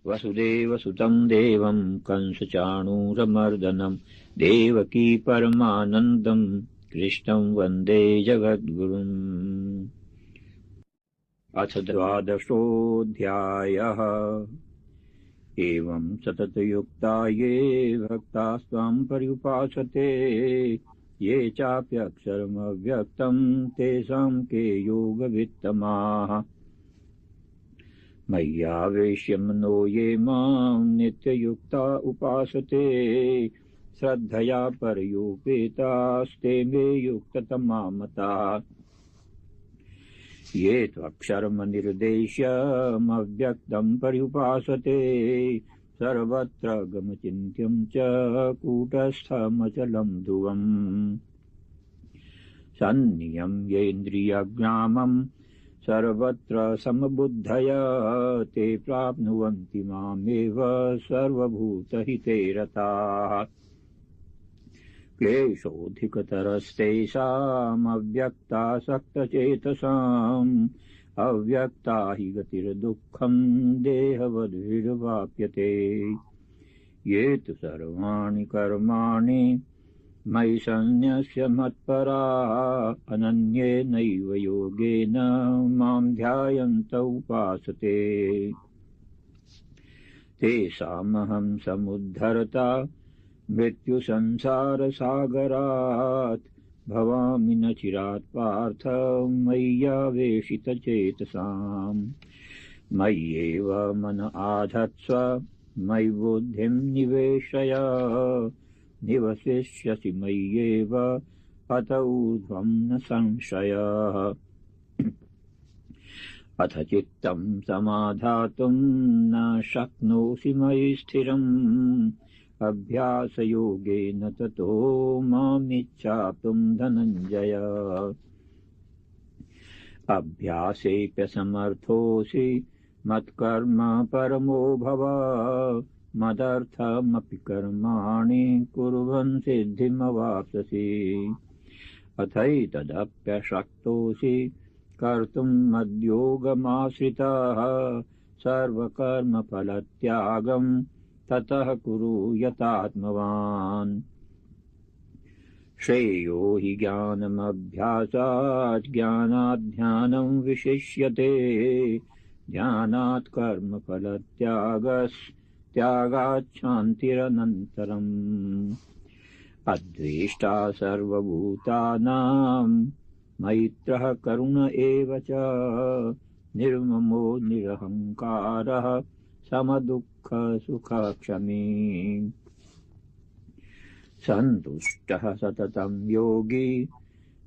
वसुदेवसुतं देवं कंसचाणूरमर्दनं देवकी परमानन्दं कृष्णं वन्दे जगद्गुरुम्। अथ द्वादशोऽध्यायः। एवं सततयुक्ता ये भक्तास्त्वां पर्युपासते ये चाप्यक्षरमव्यक्तं तेषां के योगवित्तमाः। मय्यावेश्य मनो ये मां नित्ययुक्ता उपासते श्रद्धया परयोपेतास्ते मे युक्ततमा मताः। ये त्वक्षरमनिर्देश्यमव्यक्तं पर्युपासते सर्वत्र गमचिन्त्यं च कूटस्थमचलं ध्रुवम्। सन्नियम्येन्द्रियग्रामं सर्वत्र समबुद्धया ते प्राप्नुवन्ति मामेव सर्वभूतहिते रताः। क्लेशोऽधिकतरस्तेषामव्यक्तासक्तचेतसाम् अव्यक्ता हि गतिर्दुःखं देहवद्भिर्वाप्यते। ये तु सर्वाणि कर्माणि मयि सन्न्यस्य मत्परा अनन्येनैव योगेन मां ध्यायन्त उपासते तेषामहं समुद्धरता मृत्युसंसारसागरात् भवामि न चिरात् पार्थ मय्यावेशितचेतसाम्। मय्येव मन आधत्स्व मयि बुद्धिं निवेशय निवसिष्यसि मय्येव अत ऊर्ध्वं न संशयः। अथ चित्तं समाधातुं न शक्नोषि मयि स्थिरम् अभ्यासयोगेन ततो मामिच्छाप्तुं धनञ्जय। अभ्यासेऽप्यसमर्थोऽसि मत्कर्म परमो भव मदर्थमपि कर्माणि कुर्वन् सिद्धिमवाप्स्यसि। अथैतदप्यशक्तोऽसि कर्तुं मद्योगमाश्रितः सर्वकर्मफलत्यागं ततः कुरु यतात्मवान्। श्रेयो हि ज्ञानमभ्यासात् ज्ञानात् ध्यानं विशिष्यते ध्यानात् कर्मफलत्यागात् शान्तिरनन्तरम्। अद्वेष्टा सर्वभूतानां मैत्रः करुण एव च निर्ममो निरहङ्कारः समदुःखसुखक्षमी। सन्तुष्टः सततं योगी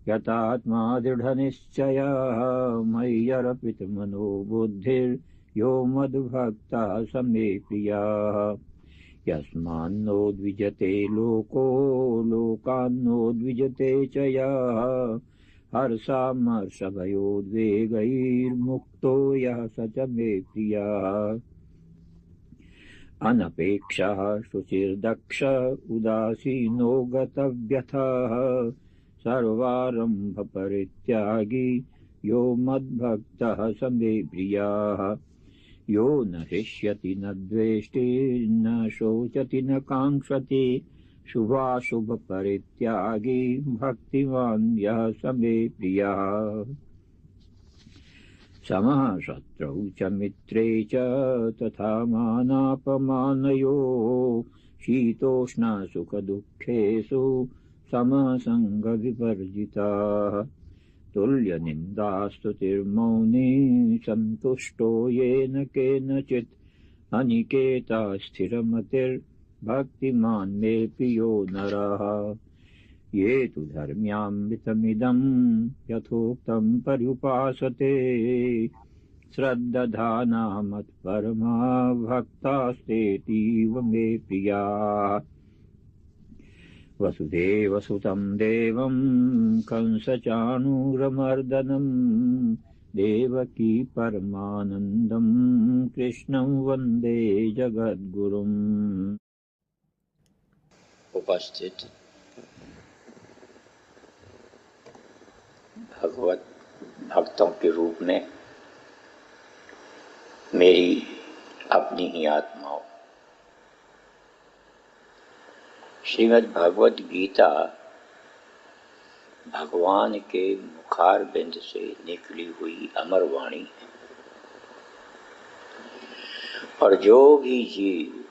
यतात्मा दृढनिश्चयः मय्यर्पितमनो बुद्धिर्यो मद्भक्तः स मे प्रियः। यस्मान्नो द्विजते लोको लोकान्नो च यः हर्षामर्षभयोद्वेगैर्मुक्तो यः स च मे प्रियः। अनपेक्षः शुचिर्दक्ष उदासीनो गतव्यथः सर्वारम्भपरित्यागी यो मद्भक्तः स मे प्रियः। यो न हृष्यति न द्वेष्टि न शोचति न काङ्क्षति शुभाशुभपरित्यागी भक्तिमान् यः स मे प्रियः। समः शत्रौ च मित्रे च तथा मानापमानयोः शीतोष्णसुखदुःखेषु समसङ्गविवर्जितः। तुल्यनिन्दास्तुतिर्मौनी सन्तुष्टो येन केनचित् अनिकेता स्थिरमतिर्भक्तिमान् मे प्रियो नरः। ये तु धर्म्यामृतमिदं यथोक्तं पर्युपासते श्रद्दधाना मत्परमा भक्तास्तेतीव मे प्रियाः। वसुदेवसुतं देवं कंसचाणूरमर्दनं देवकी परमानन्दं कृष्णं वन्दे जगद्गुरुम्। उपस्थित भगवत भक्तों के रूप में मेरी अपनी ही आत्माओं। श्रीमद् भगवद गीता भगवान के मुखार बिंद से निकली हुई अमर वाणी है, और जो भी जीव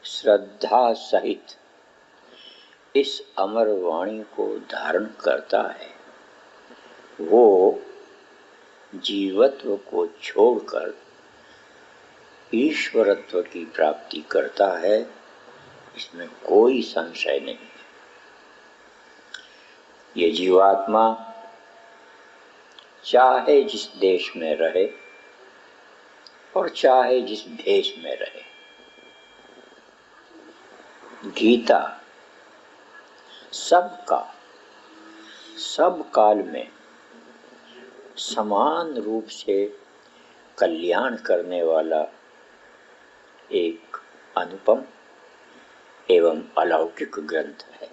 श्रद्धा सहित इस अमर वाणी को धारण करता है, वो जीवत्व को छोड़कर ईश्वरत्व की प्राप्ति करता है, इसमें कोई संशय नहीं है। ये जीवात्मा चाहे जिस देश में रहे और चाहे जिस भेष में रहे, गीता सबका सब काल में समान रूप से कल्याण करने वाला एक अनुपम एवं अलौकिक ग्रंथ है।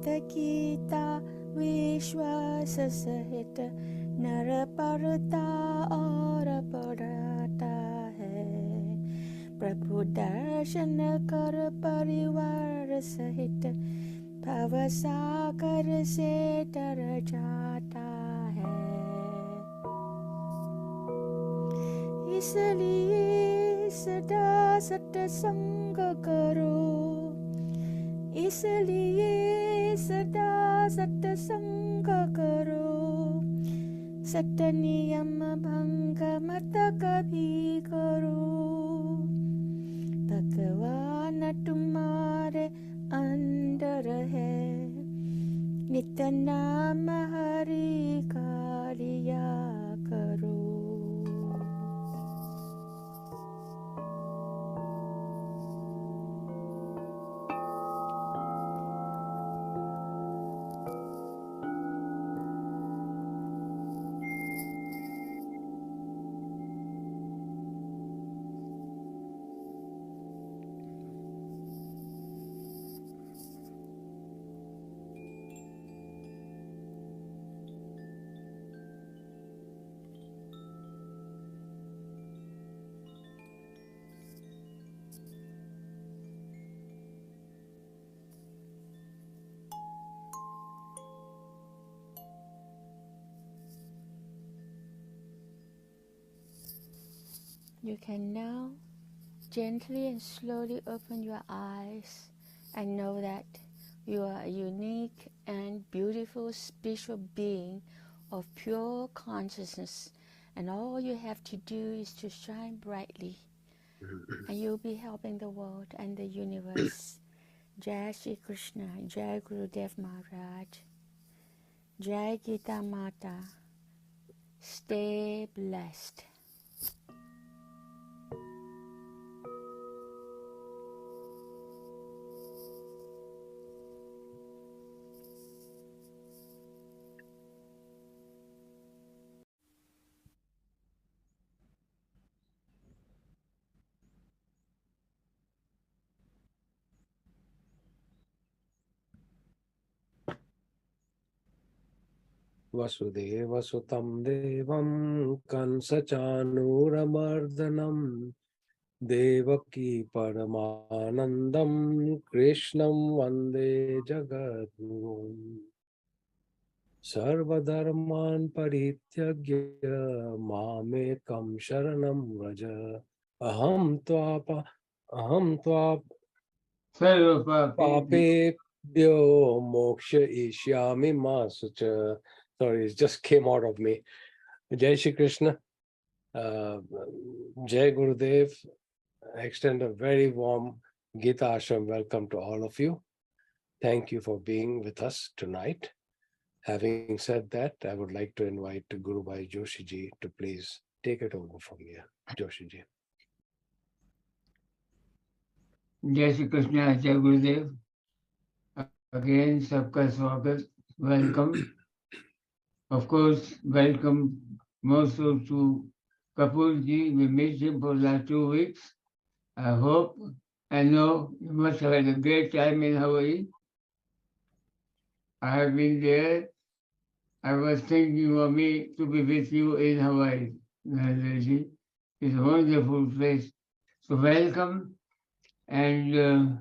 Gita विश्वास सहित नर परता और पढ़ता है। प्रभु दर्शन कर परिवार सहित भव सागर से तर जाता है। इसलिए सदा सत्संग करो, इसलिए सदा सत्संग करो, सत्य नियम भंग मत कभी करो। भगवान तुम्हारे अंदर है, नित्य नाम हरि का लिया करो। You can now gently and slowly open your eyes and know that you are a unique and beautiful spiritual being of pure consciousness, and all you have to do is to shine brightly, and you'll be helping the world and the universe. Jai Shri Krishna, Jai Gurudev Maharaj, Jai Geeta Mata. Stay blessed. Vasudeva Sutam Devam Kansachanuramardanam Devaki Paramanandam Krishnam Vande Jagadgurum Sarvadharman Parityagya Mamekam Sharanam Vraja Aham Tvapa Papebhyo Moksha Ishyami Masucha. Sorry, it just came out of me. Jai Shri Krishna. Jai Gurudev. I extend a very warm Gita Ashram welcome to all of you. Thank you for being with us tonight. Having said that, I would like to invite Guru Bhai Joshi Ji to please take it over from here. Joshi Ji. Jai Shri Krishna, Jai Gurudev. Again, sabka swagat, welcome. Of course, welcome most to Kapur Ji. We missed him for the last 2 weeks. I hope, I know you must have had a great time in Hawaii. I have been there. I was thinking of me to be with you in Hawaii. Ji. It's a wonderful place. So welcome, and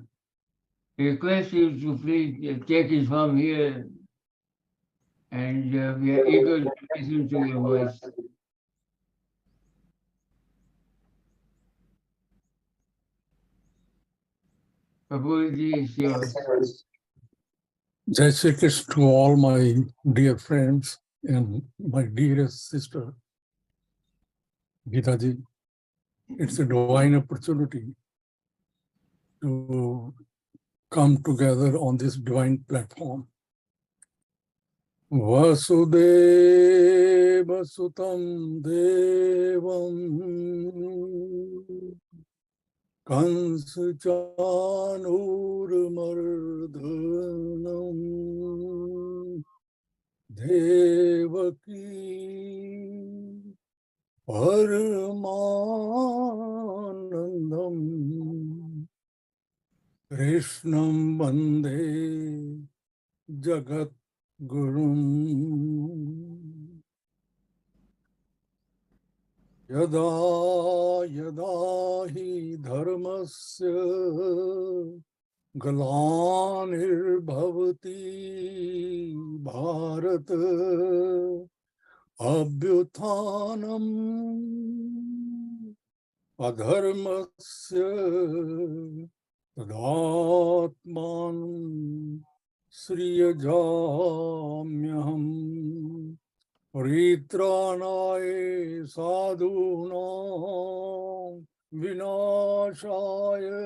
request you to please take it from here, and we are eager to listen to your voice. Prabhuji is yours. Jai Shri Krishna to all my dear friends and my dearest sister, Geeta Ji. It's a divine opportunity to come together on this divine platform. Vasudeva Sutam Devam Kansachanurmardhanam Devaki Paramanandam Krishnam Vande Jagat Gurum. Yada yada hi dharmasya glanir bhavati abhyuthanam adharmasya tadatman sriyajamyaham Ritranaye sadhunam vinashaya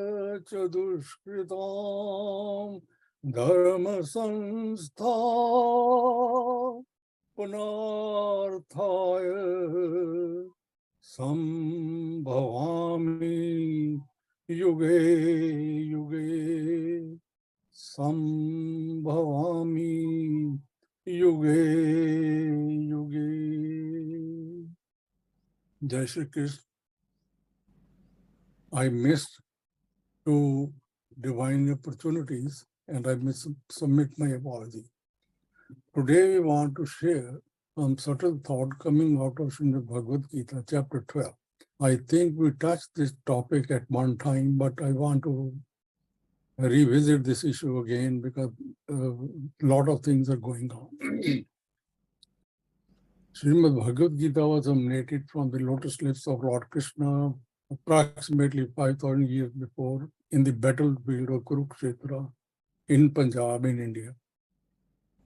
chadushkritam dharma sanstha punarthaya sambhavami yuge yuge sambhavami yuge yuge. Jai Shri Krishna. I missed two divine opportunities and I must submit my apology. Today we want to share some subtle thought coming out of Srimad Bhagavad Gita, chapter 12. I think we touched this topic at one time, but I want to revisit this issue again because a lot of things are going on. Srimad Bhagavad Gita was emanated from the lotus lips of Lord Krishna approximately 5,000 years before in the battlefield of Kurukshetra in Punjab in India.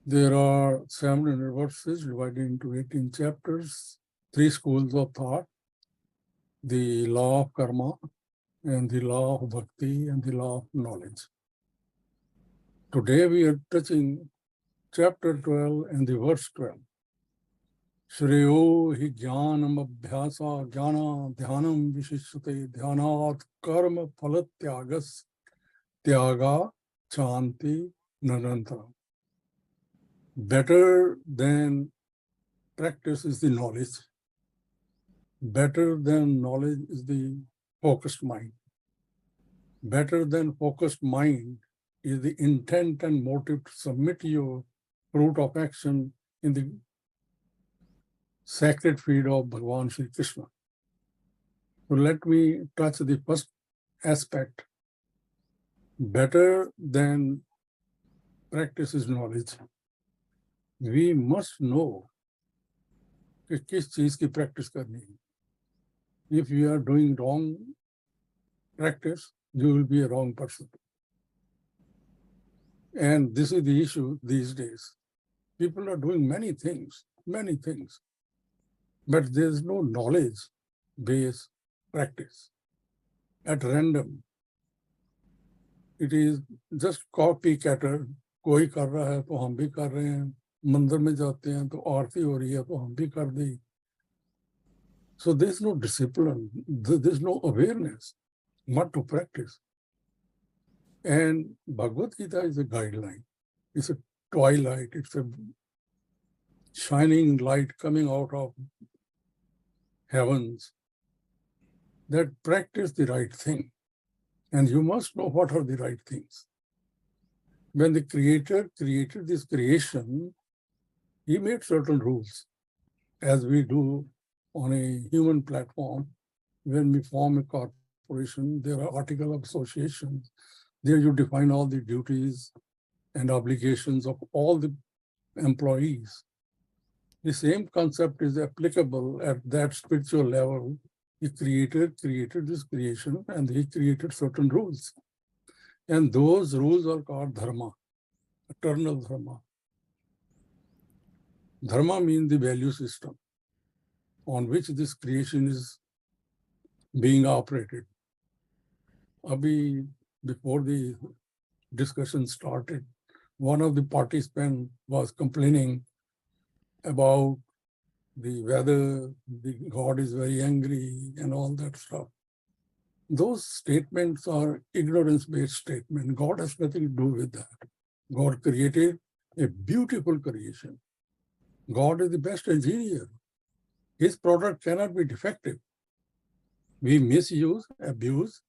There are 700 verses divided into 18 chapters, 3 schools of thought, the law of karma and the law of bhakti and the law of knowledge. Today we are touching chapter 12 and the verse 12. Shreyo hi jnanam abhyasa jnana dhyanam vishishyate dhyanat karma phalatyagas tyaga chanti nanantara. Better than practice is the knowledge. Better than knowledge is the focused mind. Better than focused mind is the intent and motive to submit your fruit of action in the sacred feet of Bhagavan Sri Krishna. So let me touch the first aspect. Better than practice is knowledge. We must know कि किस चीज की practice करनी है. If you are doing wrong practice, you will be a wrong person. And this is the issue these days. People are doing many things, but there is no knowledge-based practice. At random, it is just copycatter. कोई कर रहा है तो हम भी कर रहे हैं. मंदिर में जाते हैं तो आरती हो रही है तो हम भी कर दी. So there is no discipline, there is no awareness what to practice. And Bhagavad Gita is a guideline. It's a twilight. It's a shining light coming out of heavens that practice the right thing. And you must know what are the right things. When the Creator created this creation, He made certain rules, as we do on a human platform. When we form a corporation, there are articles of association. There you define all the duties and obligations of all the employees. The same concept is applicable at that spiritual level. He created this creation and He created certain rules. And those rules are called dharma, eternal dharma. Dharma means the value system on which this creation is being operated. Abhi, before the discussion started, one of the participants was complaining about the weather, the God is very angry and all that stuff. Those statements are ignorance-based statements. God has nothing to do with that. God created a beautiful creation. God is the best engineer. His product cannot be defective. We misuse, abuse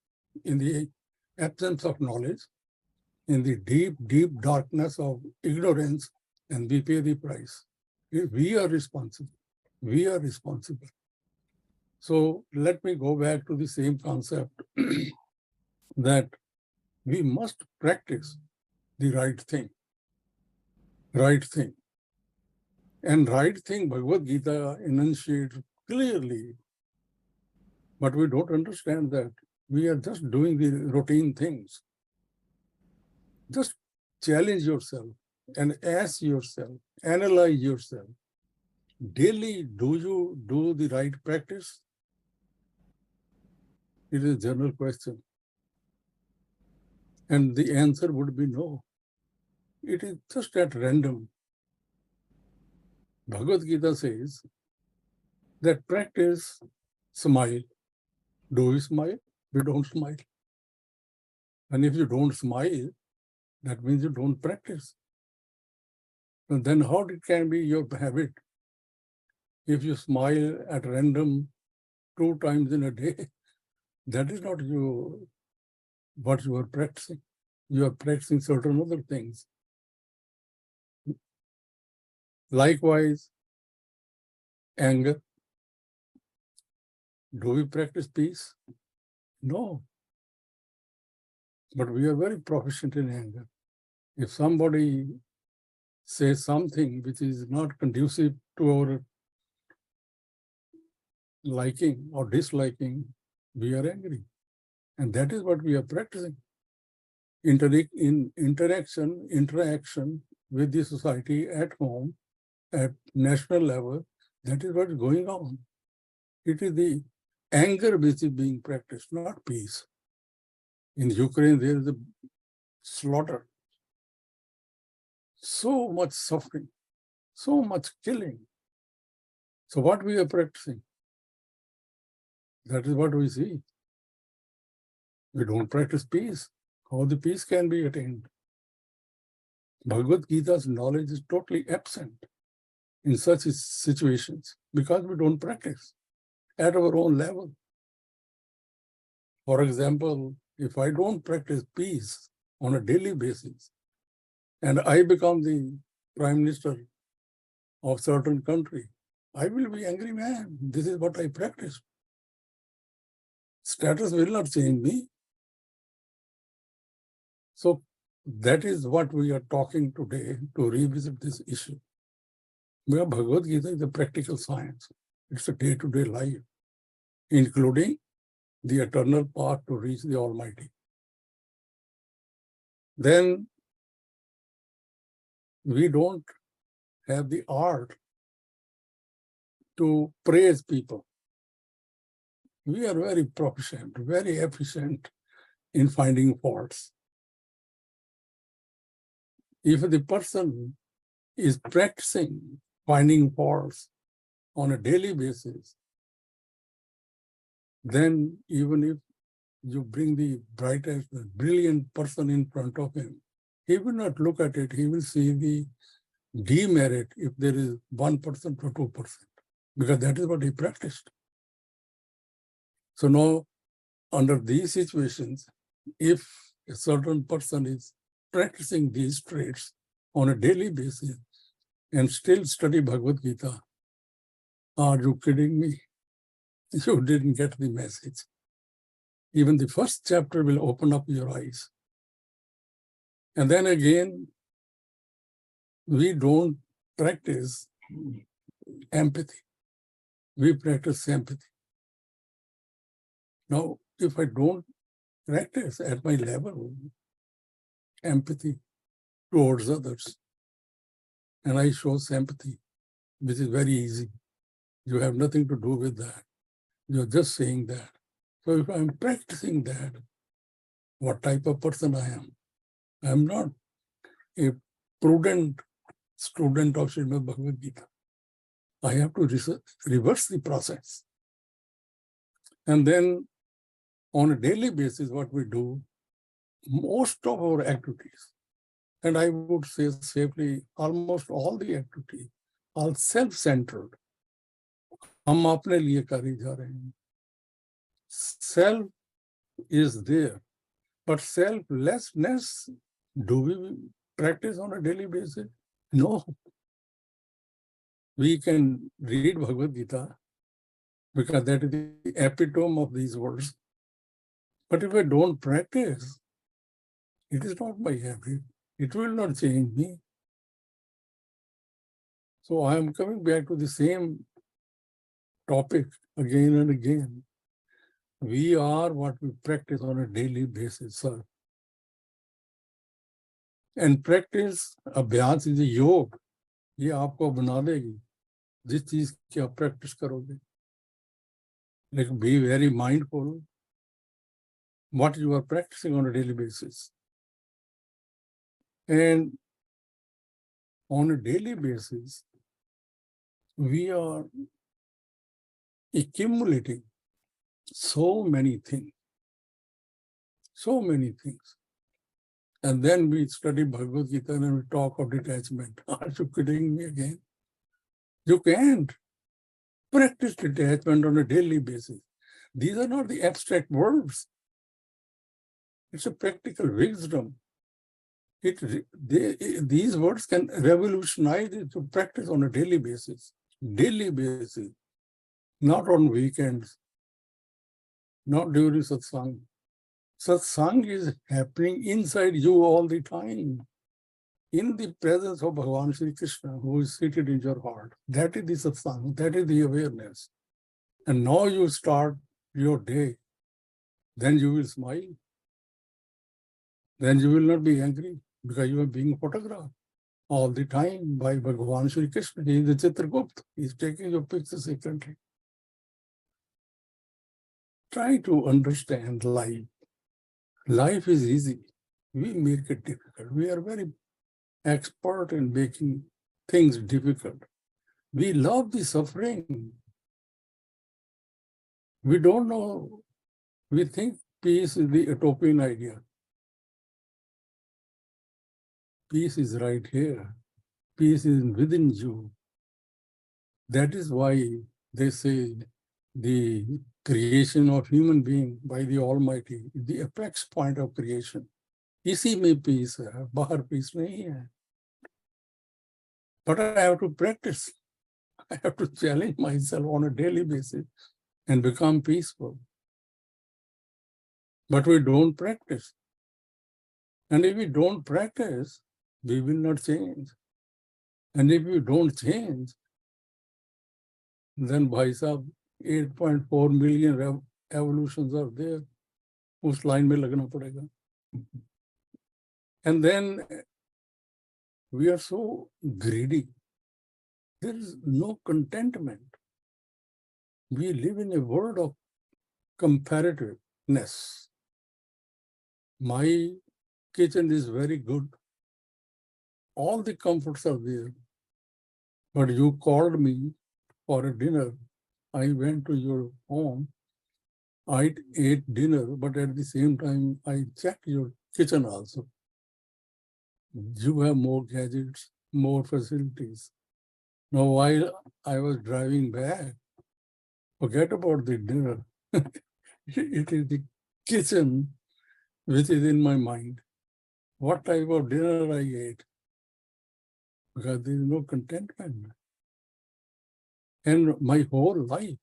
in the absence of knowledge, in the deep, deep darkness of ignorance, and we pay the price. We are responsible. We are responsible. So let me go back to the same concept that we must practice the right thing. Right thing. And right thing, Bhagavad Gita enunciates clearly. But we don't understand that. We are just doing the routine things. Just challenge yourself and ask yourself, analyze yourself. Daily, do you do the right practice? It is a general question. And the answer would be no. It is just at random. Bhagavad Gita says that practice smile. Do we smile? We don't smile. And if you don't smile, that means you don't practice. And then how it can be your habit? If you smile at random 2 times in a day, that is not what you are practicing. You are practicing certain other things. Likewise, anger. Do we practice peace? No. But we are very proficient in anger. If somebody says something which is not conducive to our liking or disliking, we are angry. And that is what we are practicing. Interaction with the society at home, at national level, that is what is going on. It is the anger which is being practiced, not peace. In Ukraine, there is a slaughter. So much suffering, so much killing. So what we are practicing? That is what we see. We don't practice peace. How the peace can be attained? Bhagavad Gita's knowledge is totally absent in such situations because we don't practice at our own level. For example, if I don't practice peace on a daily basis and I become the prime minister of certain country, I will be angry man. This is what I practice. Status will not change me. So that is what we are talking today to revisit this issue. Bhagavad Gita is a practical science. It's a day-to-day life, including the eternal path to reach the Almighty. Then we don't have the art to praise people. We are very proficient, very efficient in finding faults. If the person is practicing finding faults on a daily basis, then even if you bring the brightest, brilliant person in front of him, he will not look at it. He will see the demerit if there is 1% or 2%, because that is what he practiced. So now, under these situations, if a certain person is practicing these traits on a daily basis and still study Bhagavad Gita, are you kidding me? You didn't get the message. Even the first chapter will open up your eyes. And then again, we don't practice empathy. We practice sympathy. Now, if I don't practice at my level empathy towards others, and I show sympathy, which is very easy. You have nothing to do with that. You're just saying that. So if I'm practicing that, what type of person I am? I'm not a prudent student of Srimad Bhagavad Gita. I have to reverse the process. And then on a daily basis, what we do, most of our activities, and I would say safely, almost all the activities are self-centered. हम अपने लिए करे जा रहे हैं. Self is there, but selflessness Do we practice on a daily basis? No. We can read Bhagavad Gita because that is the epitome of these words. But if I don't practice, it is not my habit. It will not change me. So I am coming back to the same topic again and again. We are what we practice on a daily basis, sir. And practice, abhyas is a योग. ये आपको बना देगी जिस चीज की आप practice करोगे. Like be very mindful what you are practicing on a daily basis. And on a daily basis, we are accumulating so many things. So many things. And then we study Bhagavad Gita and we talk of detachment. Are you kidding me again? You can't practice detachment on a daily basis. These are not the abstract words. It's a practical wisdom. These words can revolutionize it to practice on a daily basis. Daily basis. Not on weekends. Not during satsang. Satsang is happening inside you all the time. In the presence of Bhagavan Sri Krishna, who is seated in your heart. That is the satsang, that is the awareness. And now you start your day, then you will smile. Then you will not be angry because you are being photographed all the time by Bhagavan Sri Krishna. He is the Chitragupta. He is taking your pictures secretly. Try to understand life. Life is easy. We make it difficult. We are very expert in making things difficult. We love the suffering. We don't know. We think peace is the utopian idea. Peace is right here. Peace is within you. That is why they say the creation of human being by the Almighty is the apex point of creation. इसी में peace है, बाहर peace नहीं है. But I have to practice. I have to challenge myself on a daily basis and become peaceful. But we don't practice. And if we don't practice, we will not change. And if we don't change, then bhai sahab, 8.4 million evolutions are there. Us line mein lagna padega. And then we are so greedy. There is no contentment. We live in a world of comparativeness. My kitchen is very good. All the comforts are there. But you called me for a dinner. I went to your home. I ate dinner, but at the same time, I checked your kitchen also. You have more gadgets, more facilities. Now, while I was driving back, forget about the dinner. It is the kitchen which is in my mind. What type of dinner I ate? Because there is no contentment. And my whole life,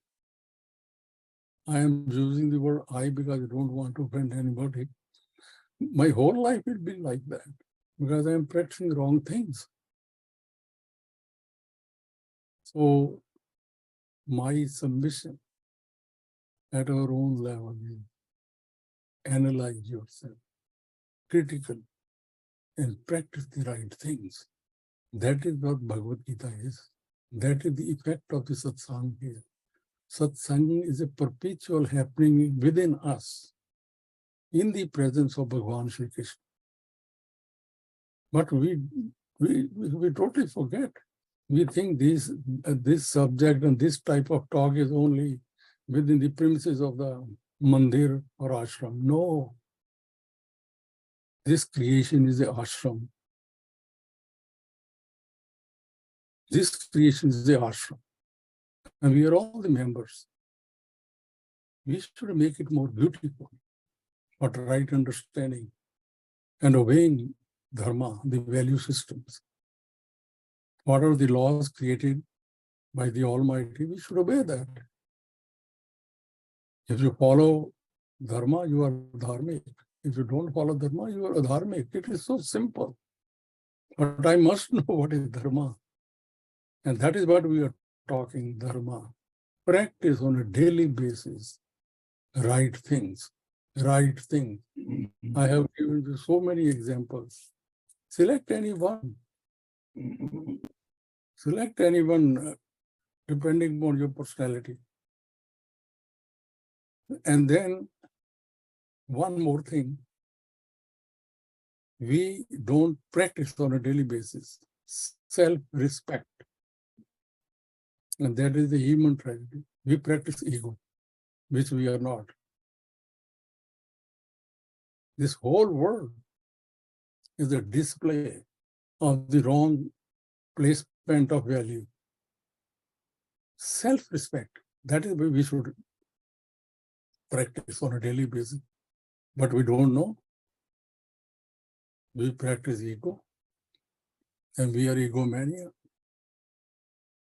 I am using the word I because I don't want to offend anybody. My whole life will be like that because I am practicing wrong things. So my submission at our own level is analyze yourself critically and practice the right things. That is what Bhagavad Gita is. That is the effect of the satsang here. Satsang is a perpetual happening within us in the presence of Bhagavan Sri Krishna. But we totally forget. We think this subject and this type of talk is only within the premises of the mandir or ashram. No. This creation is an ashram. This creation is an ashram. And we are all the members. We should make it more beautiful, but right understanding and obeying dharma, the value systems. What are the laws created by the Almighty? We should obey that. If you follow dharma, you are dharmic. If you don't follow dharma, you are adharmic. It is so simple. But I must know what is dharma. And that is what we are talking, dharma. Practice on a daily basis right things, right things. I have given you so many examples. Select any one. Select anyone depending on your personality. And then one more thing, we don't practice on a daily basis self-respect. And that is the human tragedy. We practice ego, which we are not. This whole world is a display of the wrong placement of value. Self-respect, that is why we should practice on a daily basis. But we don't know. We practice ego, and we are egomania.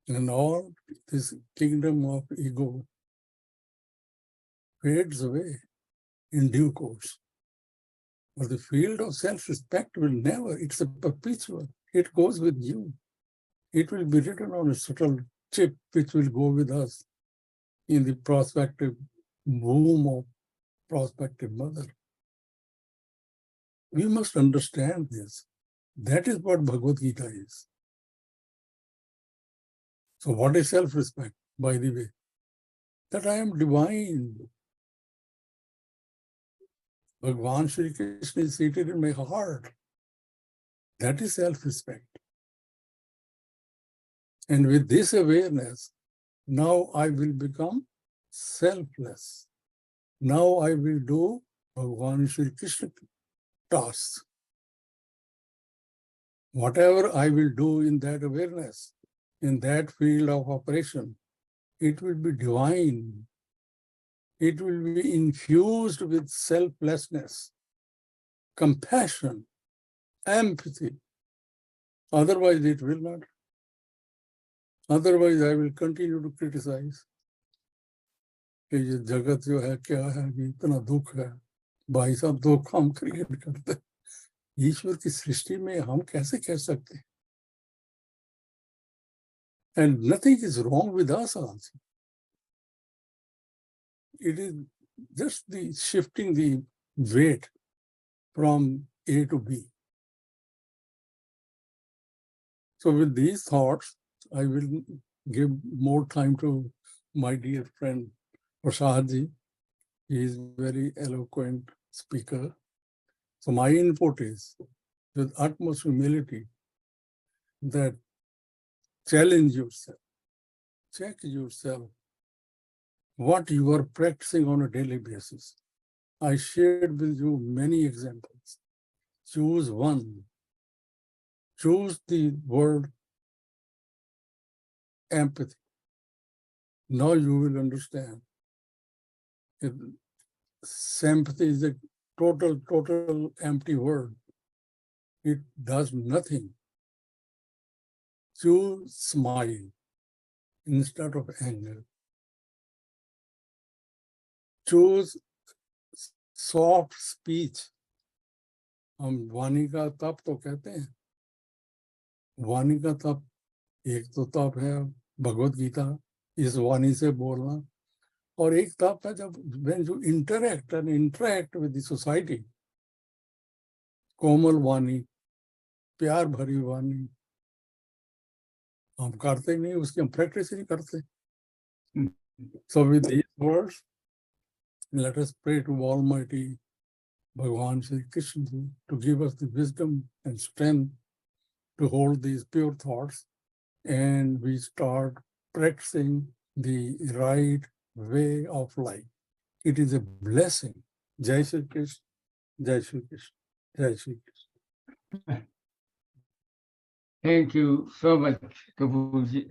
And all this kingdom of ego fades away in due course. But the field of self-respect will never, it's a perpetual. It goes with you. It will be written on a subtle chip which will go with us in the prospective womb of prospective mother. We must understand this. That is what Bhagavad Gita is. So what is self-respect, by the way? That I am divine. Bhagwan Shri Krishna is seated in my heart. That is self-respect. And with this awareness, now I will become selfless. Now I will do Bhagwan Shri Krishna tasks. Whatever I will do in that awareness, in that field of operation, it will be divine. It will be infused with selflessness, compassion, empathy. Otherwise, it will not. Otherwise, I will continue to criticize. कि ये जगत जो है क्या है, ये इतना दुख है, भाई साहब दुख हम क्रिएट करते हैं. ईश्वर की सृष्टि में हम कैसे कह सकते हैं? And nothing is wrong with us also. It is just the shifting the weight from A to B. So with these thoughts, I will give more time to my dear friend Prashadji. He is very eloquent speaker. So my input is with utmost humility that challenge yourself, check yourself, what you are practicing on a daily basis. I shared with you many examples. Choose one. Choose the word empathy. Now you will understand. Sympathy is a total empty word. It does nothing. Choose smile instead of anger. Choose soft speech. हम वाणी का तप तो कहते हैं. वाणी का तप एक तो तप है भगवत गीता, इस वाणी से बोलना, और एक तप है जब when you interact with the society. कोमल वाणी, प्यार भरी वाणी हम करते नहीं, उसकी हम प्रैक्टिस नहीं करते. So with these words, let us pray to Almighty Bhagwan Shri Krishna to give us the wisdom and strength to hold these pure thoughts, and we start practicing the right way of life. It is a blessing. Jai Shri Krishna, Jai Shri Krishna, Jai Shri Krishna. Thank you so much, Kapurji.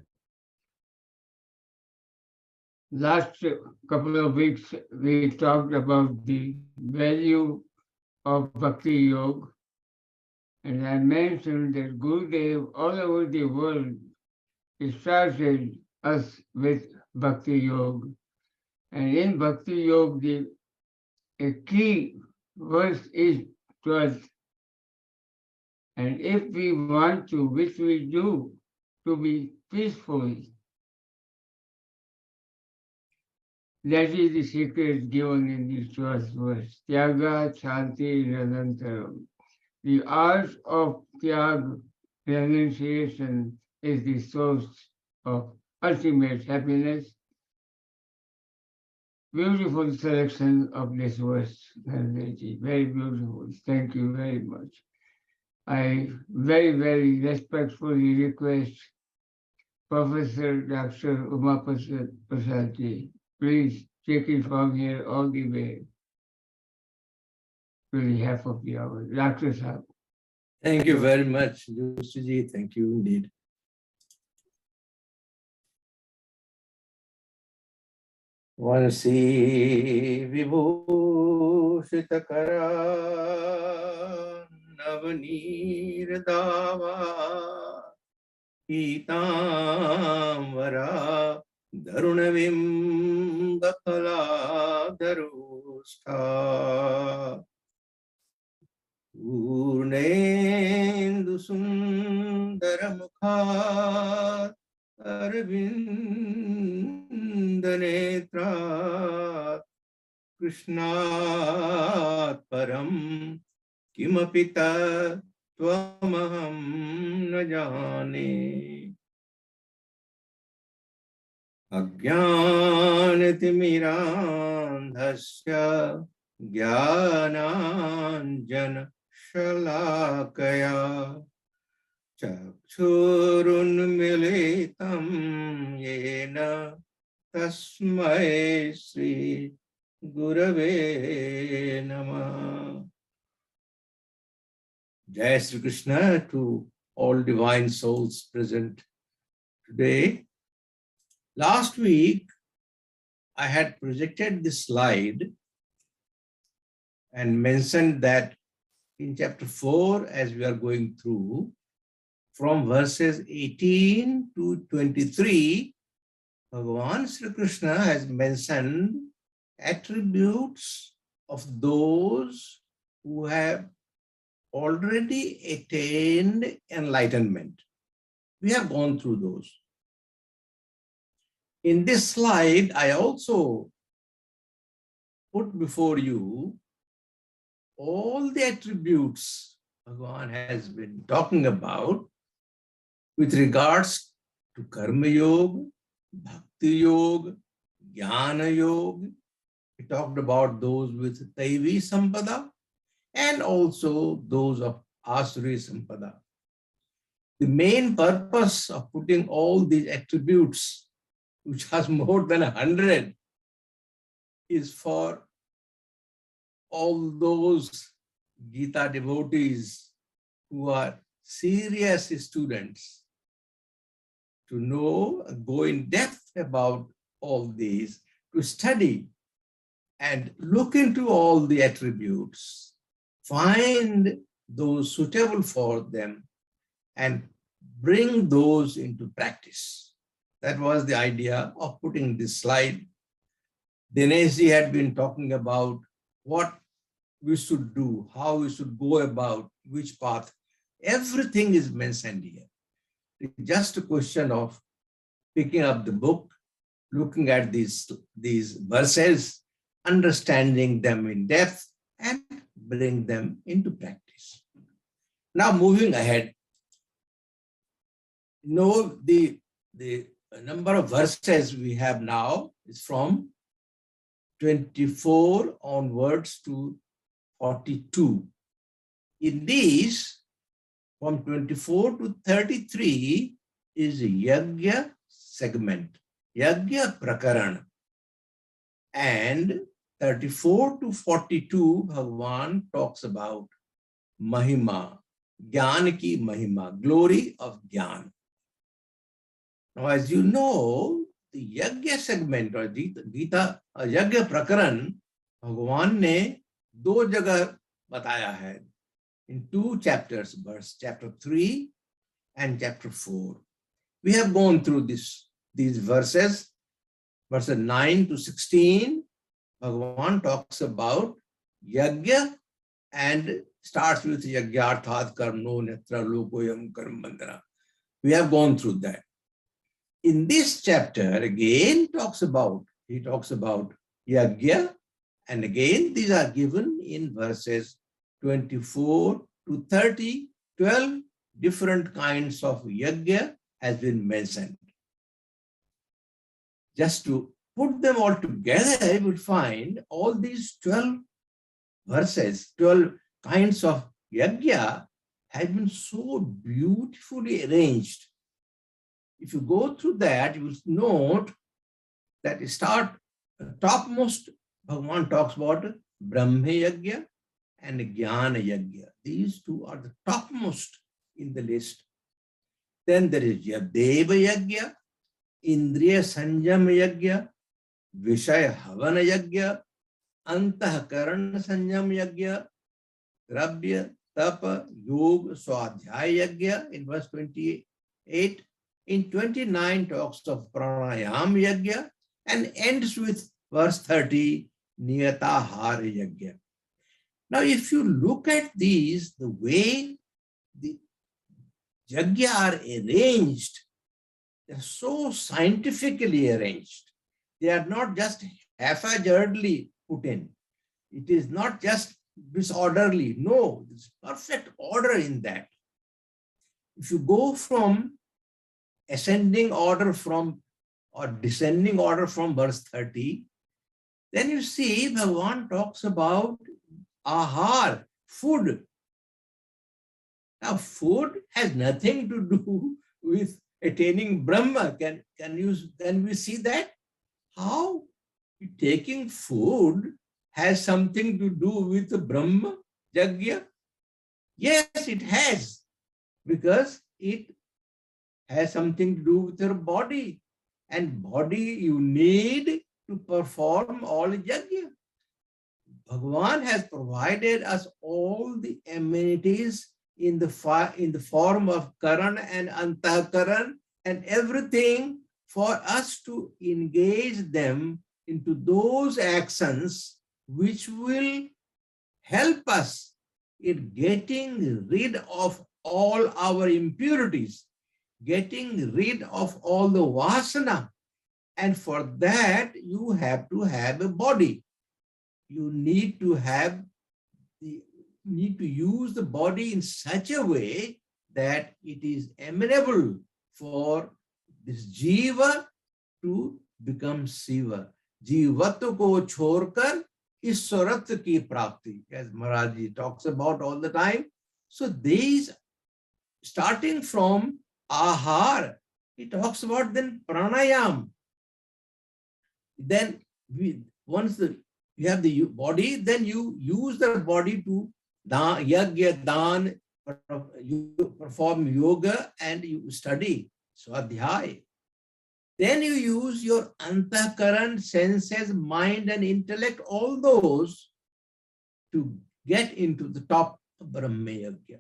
Last couple of weeks, we talked about the value of Bhakti Yoga And I mentioned that Gurudev all over the world started us with Bhakti Yoga. And in Bhakti Yoga, a key verse is trust. And if we want to, which we do, to be peaceful, that is the secret given in this trust verse. Tyaga Chanti Nirantaram. The art of Tyag, renunciation, is the source of ultimate happiness. Beautiful selection of this verse, Narayanji. Very beautiful. Thank you very much. I very, very respectfully request Professor Dr. Uma Prasadji, please take it from here all the way to the half of the hour. Dr. Sahab. Thank you very much, Joshiji. Thank you indeed. Vansi vibhushitakara navanirdava pitamvara darunavim gakala darustha Purnendu sundaramukha arvindanetra Krishnat param kimapita tvamaham najane Ajnanatimirandhasya Jnananjana Shalakaya Chakshurunmilitam Yena Tasmai Sri Gurave Namah. Jai Sri Krishna to all divine souls present today. Last week, I had projected this slide and mentioned that in chapter 4, as we are going through, from verses 18 to 23, Bhagavan Sri Krishna has mentioned attributes of those who have already attained enlightenment. We have gone through those. In this slide, I also put before you all the attributes Bhagavan has been talking about with regards to Karma Yoga, Bhakti Yoga, Jnana Yoga. We talked about those with Daivi Sampada and also those of Asuri Sampada. The main purpose of putting all these attributes, which has more than 100, is for all those Gita devotees who are serious students to know, go in depth about all these, to study and look into all the attributes, find those suitable for them and bring those into practice. That was the idea of putting this slide. Dineshji had been talking about what we should do, how we should go about, which path. Everything is mentioned here. It's just a question of picking up the book, looking at these verses, understanding them in depth, and bring them into practice. Now, moving ahead, the number of verses we have now is from 24 onwards to 42. In these, from 24 to 33 is Yajna segment, Yajna Prakaran. And 34 to 42, Bhagavan talks about Mahima, Jnana ki Mahima, glory of Jnana. Now, as you know, the Yajna segment or Gita, Yajna Prakaran, Bhagavan ने दो जगह बताया है. in 2 chapters, chapter 3 and chapter 4. We have gone through these verses 9 to 16. Bhagavan talks about yajna and starts with yagyarthat karno netra lokoyam karmandana. We have gone through that. In this chapter, again, he talks about yajna, and again, these are given in verses 24 to 30, 12 different kinds of yajna has been mentioned. Just to put them all together, you would find all these 12 verses, 12 kinds of yajna have been so beautifully arranged. If you go through that, you will note that topmost, Bhagavan talks about Brahma Yajna and Jnana Yajna. These two are the topmost in the list. Then there is Deva Yajna, Indriya Sanjam Yajna, Vishaya Havana Yajna, Antahkarana Sanjam Yajna, Rabya, Tapa, Yoga, Swadhyaya Yajna in verse 28. In 29 talks of Pranayam Yajna and ends with verse 30, Niyatahara Yajna. Now, if you look at these, the way the yajna are arranged, they're so scientifically arranged. They are not just haphazardly put in. It is not just disorderly. No, there's perfect order in that. If you go from ascending order or descending order from verse 30, then you see Bhagavan talks about ahar, food. Now, food has nothing to do with attaining Brahma. Can we see that? How taking food has something to do with the Brahma Yajna? Yes, it has, because it has something to do with your body, and body you need to perform all yajna. Bhagavan has provided us all the amenities in the form of Karan and Antahkaran and everything for us to engage them into those actions which will help us in getting rid of all our impurities, getting rid of all the vasana. And for that, you have to have a body. You need to use the body in such a way that it is amenable for this jiva to become Siva. Jivat ko chhorkar Iswarat ki prapti, as Maharaj talks about all the time. So these, starting from ahar, he talks about then pranayam. Then once you have the body, then you use the body to yajna, dan, you perform yoga and you study swadhyaya. Then you use your antahkaran, senses, mind and intellect, all those to get into the top of Brahma Yajna.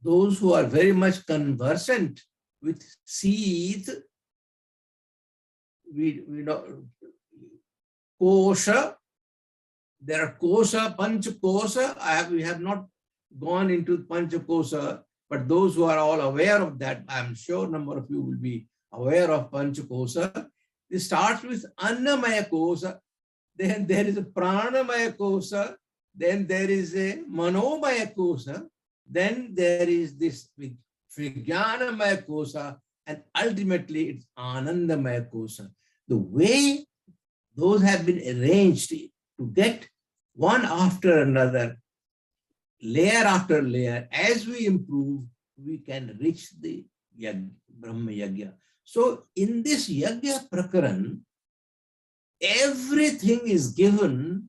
Those who are very much conversant with seeds, we know kosha, there are kosha, panch kosha. We have not gone into panch kosha, but those who are all aware of that, I'm sure a number of you will be aware of panch kosha. It starts with annamaya kosha, then there is a pranamaya kosha, then there is a manomaya kosha, then there is this vijnanamaya kosha, and ultimately it's anandamaya kosha. The way those have been arranged to get one after another, layer after layer, as we improve, we can reach the Brahma Yajna. So in this Yajna Prakaran, everything is given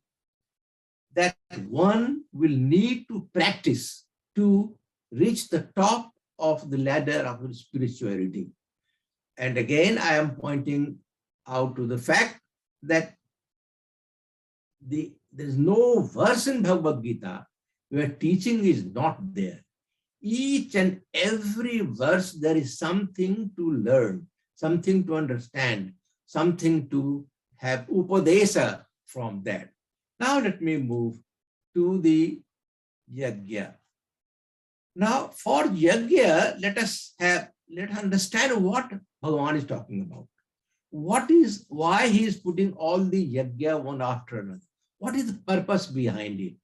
that one will need to practice to reach the top of the ladder of spirituality. And again, I am pointing out to the fact that there is no verse in Bhagavad Gita where teaching is not there. Each and every verse, there is something to learn, something to understand, something to have upadesa from that. Now let me move to the yajna. Now for yajna, let us understand what Bhagavan is talking about. Why he is putting all the yajna one after another. What is the purpose behind it?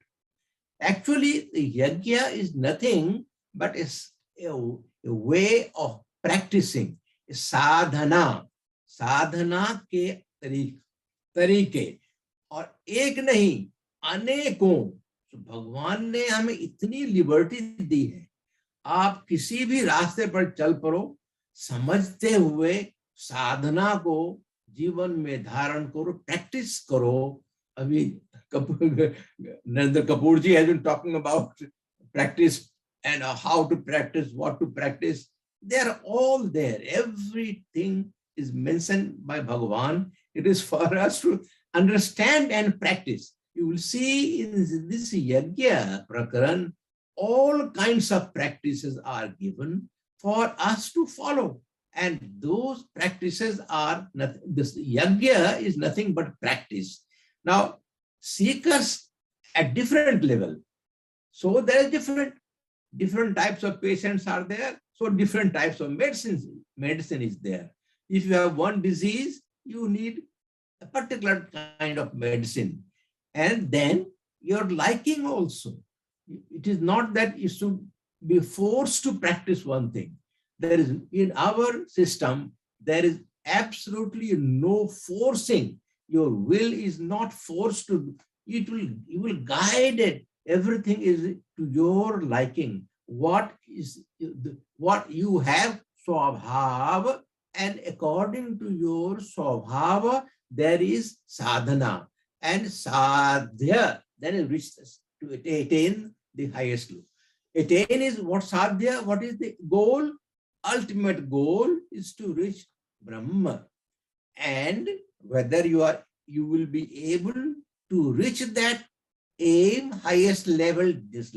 Actually, the yajna is nothing but is a way of practicing, sadhana. साधना के तरीके और एक नहीं अनेकों। तो भगवान ने हमें इतनी लिबर्टी दी है, आप किसी भी रास्ते पर चल पड़ो, समझते हुए साधना को जीवन में धारण करो, प्रैक्टिस करो। अभी नरेंद्र कपूर जी has been talking about practice and how to practice, what to practice. They are all there. Everything is mentioned by Bhagavan. It is for us to understand and practice. You will see in this yajna prakaran, all kinds of practices are given for us to follow. And those practices are nothing. This yajna is nothing but practice. Now, seekers at different level. So there are different types of patients are there. So different types of medicine is there. If you have one disease, you need a particular kind of medicine. And then your liking also. It is not that you should be forced to practice one thing. There is, in our system, there is absolutely no forcing. Your will is not forced to, you will guide it. Everything is to your liking. What you have, swabhava, and according to your swabhava, there is sadhana. And sadhya, then it reaches to attain the highest look. Attain is what sadhya, what is the goal? Ultimate goal is to reach Brahma. And whether you will be able to reach that aim, highest level, this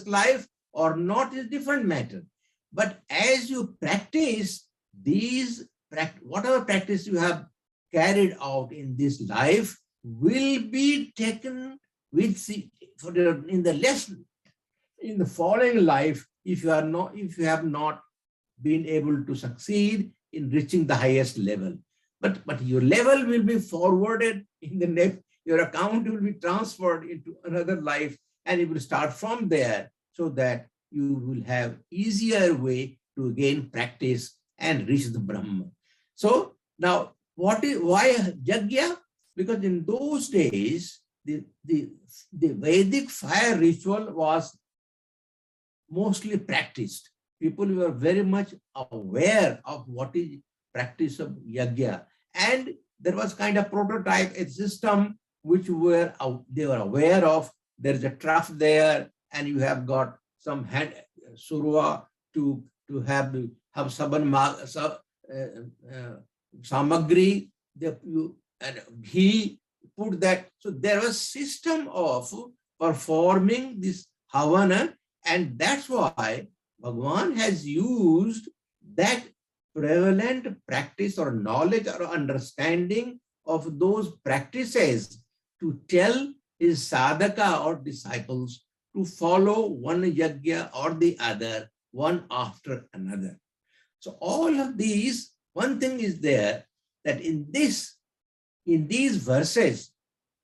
life or not is different matter. But as you practice whatever practice you have carried out in this life will be taken with in the following life if you have not been able to succeed in reaching the highest level. But your level will be forwarded in the next, your account will be transferred into another life and it will start from there so that you will have easier way to gain practice and reach the Brahma. So now why yajna? Because in those days, the Vedic fire ritual was mostly practiced. People were very much aware of what is practice of yajna. And there was kind of prototype, a system which they were aware of. There's a trough there, and you have got some hand surva to have samagri, and he put that. So there was system of performing this havana, and that's why Bhagavan has used that prevalent practice or knowledge or understanding of those practices to tell his sadhaka or disciples to follow one yajna or the other, one after another. So all of these, one thing is there, that in these verses,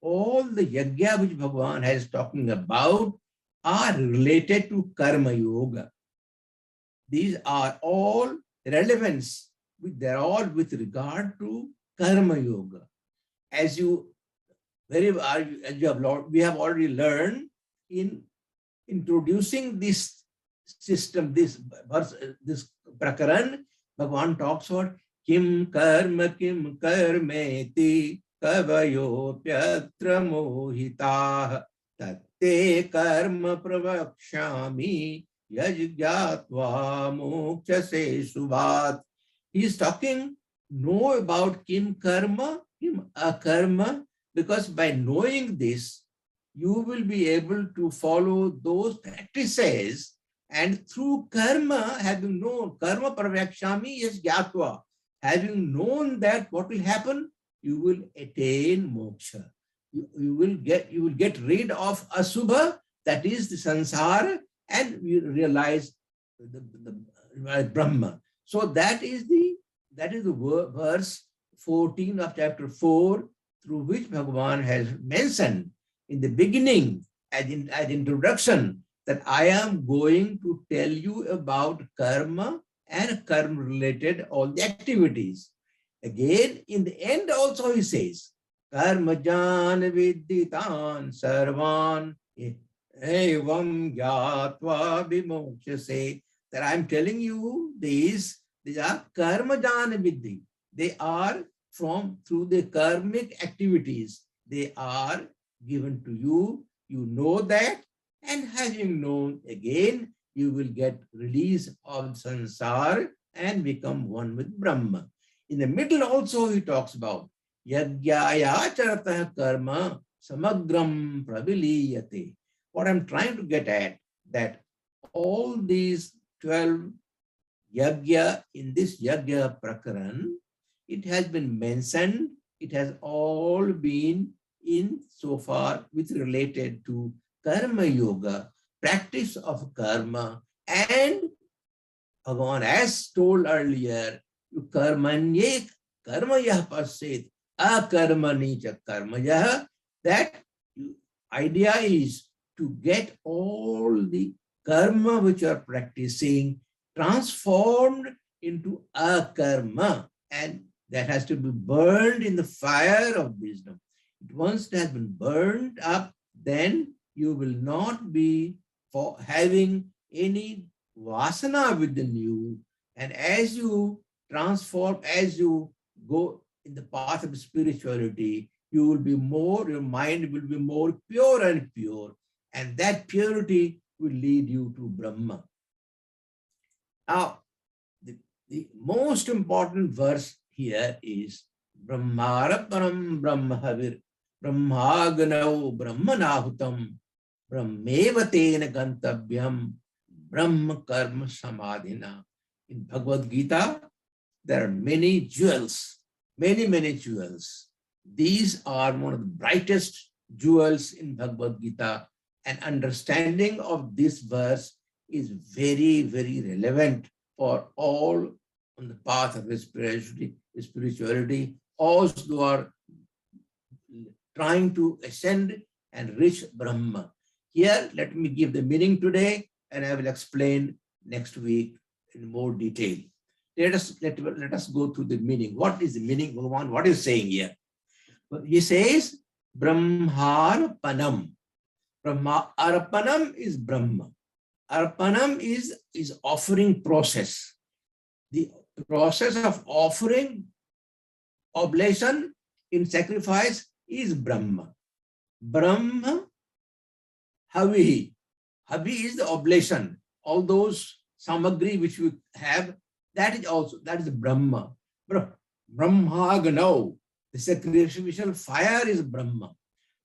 all the yajna which Bhagavan is talking about are related to karma yoga. These are all relevance, they're all with regard to karma yoga. As we have already learned in introducing this system, this verse, this prakaran, Bhagavan talks about kim karmeti kavayo pyatra mohita tatte karma pravakshami yajgatva mokshase subhat. He is talking, know about kim karma, kim akarma, because by knowing this, you will be able to follow those practices, and through karma, having known, karma parvakshami is gyatva, having known that what will happen, you will attain moksha. You will get rid of asubha, that is the sansara, and you realize the Brahma. So that is the verse 14 of chapter 4, through which Bhagavan has mentioned in the beginning as introduction that I am going to tell you about karma and karma related all the activities. Again, in the end also he says, karma jan vidditan sarvan evam gyatva vimokshase, that I am telling you these are karma jan viddhi. They are through the karmic activities. They are given to you. You know that, and having known, again, you will get release of sansar and become one with Brahma. In the middle also he talks about yagyaya charatah karma samagram praviliyate. What I'm trying to get at, that all these 12 yagya in this yagya prakaran, it has been mentioned, it has all been in so far with related to karma yoga, practice of karma, and Bhagavan, as told earlier, karmanye karmayah pasyet akarmani cha karmayah, that idea is to get all the karma which you are practicing transformed into akarma, and that has to be burned in the fire of wisdom. Once it has been burned up, then you will not be for having any vasana within you. And as you transform, as you go in the path of spirituality, you will be more, your mind will be more pure and pure. And that purity will lead you to Brahma. Now, the most important verse here is Brahmara Param Brahmahavir Brahmaganau Brahmanahutam Brahmevatena Gantabyam Brahma Karma Samadhina. In Bhagavad Gita, there are many jewels, many jewels. These are one of the brightest jewels in Bhagavad Gita, and understanding of this verse is very relevant for all on the path of spirituality, all who are trying to ascend and reach Brahma. Here, let me give the meaning today, and I will explain next week in more detail. Let us go through the meaning. What is the meaning, Bhagavan? What is saying here? He says, Brahmarpanam. Arpanam is Brahma. Arpanam is offering process. The process of offering oblation in sacrifice is Brahma. Brahma Havi. Havi is the oblation. All those samagri which we have, that is Brahma. Brahmagano, the sacrificial fire is Brahma.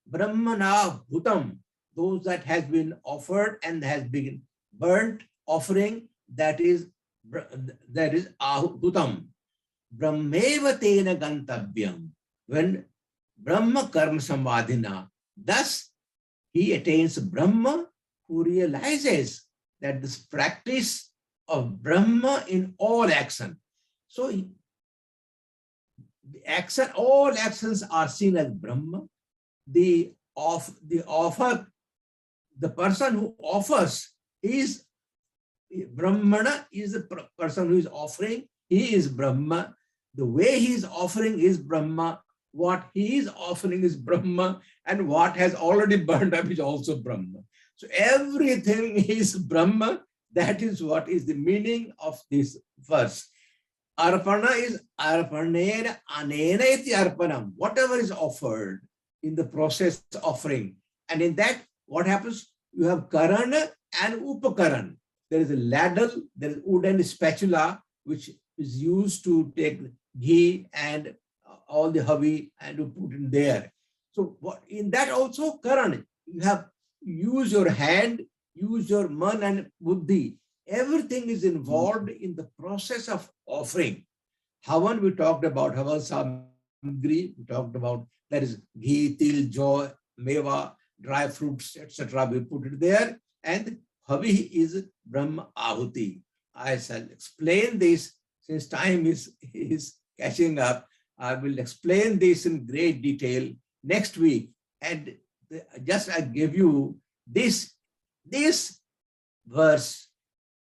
Brahmana Bhutam, those that has been offered and has been burnt offering, that is Ahutam. Brahmevatena Gantabyam, when Brahma Karma Samadhina, thus he attains Brahma, who realizes that this practice of Brahma in all action. So all actions are seen as Brahma. The person who offers is Brahmana, is the person who is offering. He is Brahma. The way he is offering is Brahma. What he is offering is Brahma, and what has already burned up is also Brahma. So everything is Brahma. That is what is the meaning of this verse. Arpana is arpanena anena iti arpanam. Whatever is offered in the process offering. And in that, what happens? You have karana and upakaran. There is a ladle, there is wooden spatula, which is used to take ghee and all the havi and to put in there. So what in that also karan, you have use your hand, use your man and buddhi. Everything is involved in the process of offering. Havan, we talked about Havan Samgri, we talked about that is ghee, til, joy, meva, dry fruits, etc. We put it there. And Havi is Brahma Ahuti. I shall explain this since time is catching up. I will explain this in great detail next week. And just I give you this verse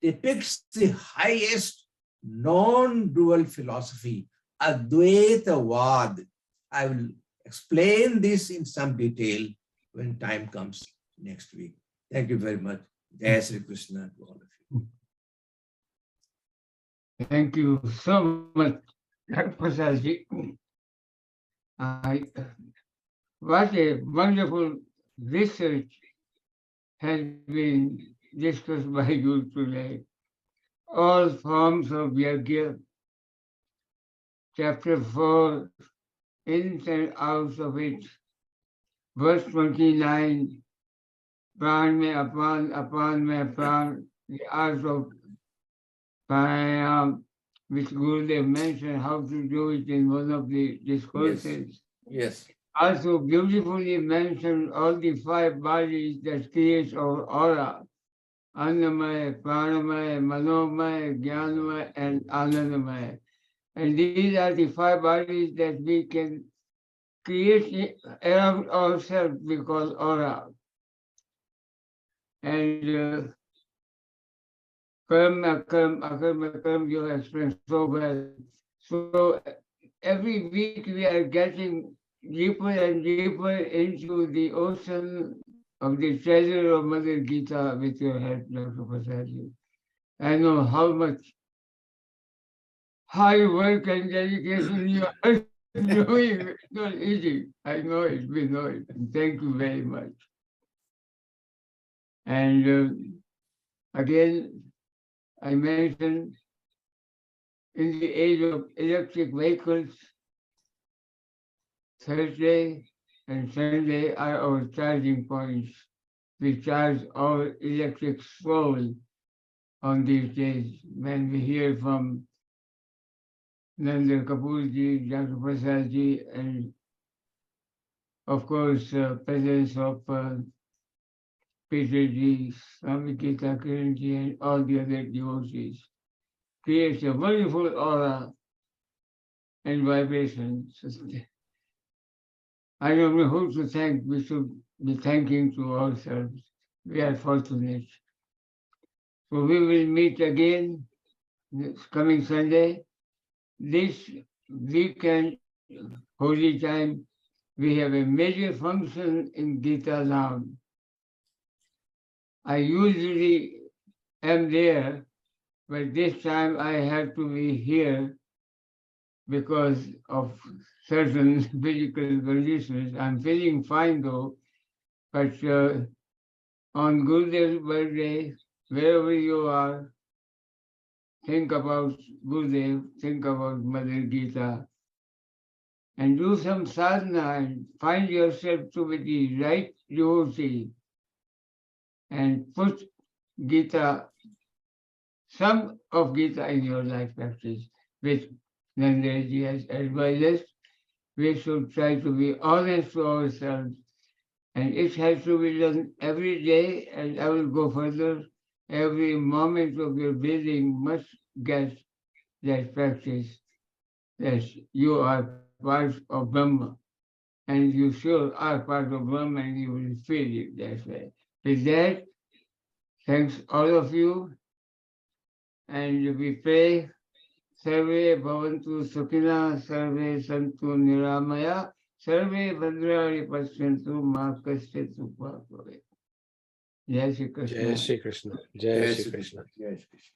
depicts the highest non-dual philosophy, Advaitavad. I will explain this in some detail when time comes next week. Thank you very much. Jai Sri Krishna to all of you. Thank you so much, Prasadji. What a wonderful research has been discussed by you today. All forms of yajna, chapter 4, ins and outs of it, verse 29, pran mein apan mein pran, the art of pranayam, which Gurudev mentioned how to do it in one of the discourses. Yes. Also beautifully mentioned all the 5 bodies that create our aura, Annamaya, Pranamaya, Manomaya, Jnanamaya, and Anandamaya. And these are the 5 bodies that we can create around ourselves, we call aura. And karma, karma, you explained so well. So every week we are getting deeper and deeper into the ocean of the treasure of Mother Geeta with your help, Dr. Prasadji. I know how much hard work and dedication you are doing. It's not easy. I know it, we know it. And thank you very much. And again, I mentioned in the age of electric vehicles, Thursday and Sunday are our charging points. We charge our electric soul on these days when we hear from Nanda Kapoorji, Dr. Prasadji, and of course, presence of Peterji, Swami Geeta, Kiranji, and all the other devotees. Creates a wonderful aura and vibrations. I don't know who to thank. We should be thanking to ourselves. We are fortunate. So we will meet again this coming Sunday. This weekend, holy time, we have a major function in Geeta Lam. I usually am there, but this time I have to be here because of certain physical conditions. I'm feeling fine though, but on Gurudev's birthday, wherever you are, think about Gurudev, think about Mother Geeta, and do some sadhana and find yourself to be the right devotee and put Geeta, some of Geeta in your life practice, which Nandaji has advised us. We should try to be honest to ourselves, and it has to be done every day, and I will go further. Every moment of your breathing must get that practice, that you are part of Brahma, and you sure are part of Brahma, and you will feel it that way. With that, thanks all of you, and we pray, Sarve Bhavantu Sukhina, Sarve Santu Niramaya, Sarve Bhadrani Pashyantu Ma Kasyat Upapave. Jai Shri Krishna. Jai Shri Krishna. Jai Shri Krishna. Jai Shri Krishna.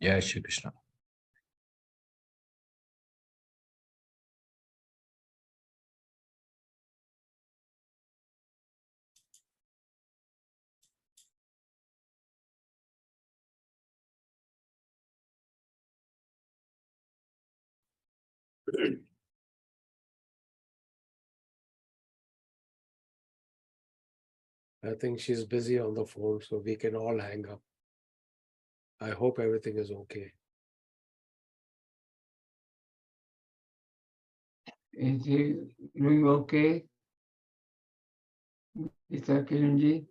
Jai Shri Krishna. I think she's busy on the phone, so we can all hang up. I hope everything is okay. Is he doing okay? Mr. Kiranji?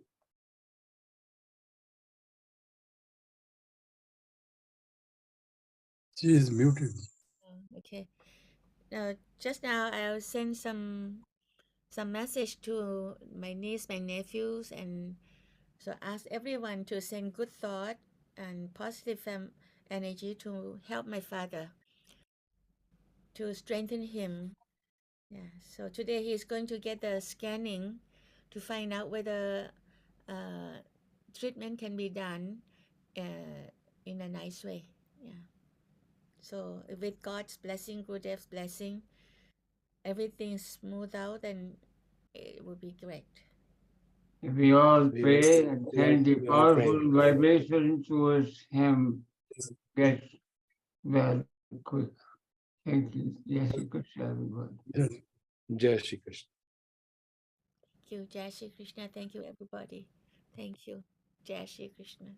She is muted. Okay. Just now I'll send some message to my niece, my nephews, and so ask everyone to send good thought and positive energy to help my father, to strengthen him. Yeah. So today he's going to get the scanning to find out whether treatment can be done in a nice way. Yeah. So with God's blessing, Gurudev's blessing, everything smooth out and it will be great. We all We pray are- and we are- send the we are praying. powerful vibration towards him get well quick. Thank you. Yes, you could share everyone. Jai Shri Krishna. Thank you, Jai Shri Krishna. Thank you, everybody. Thank you, Jai Shri Krishna.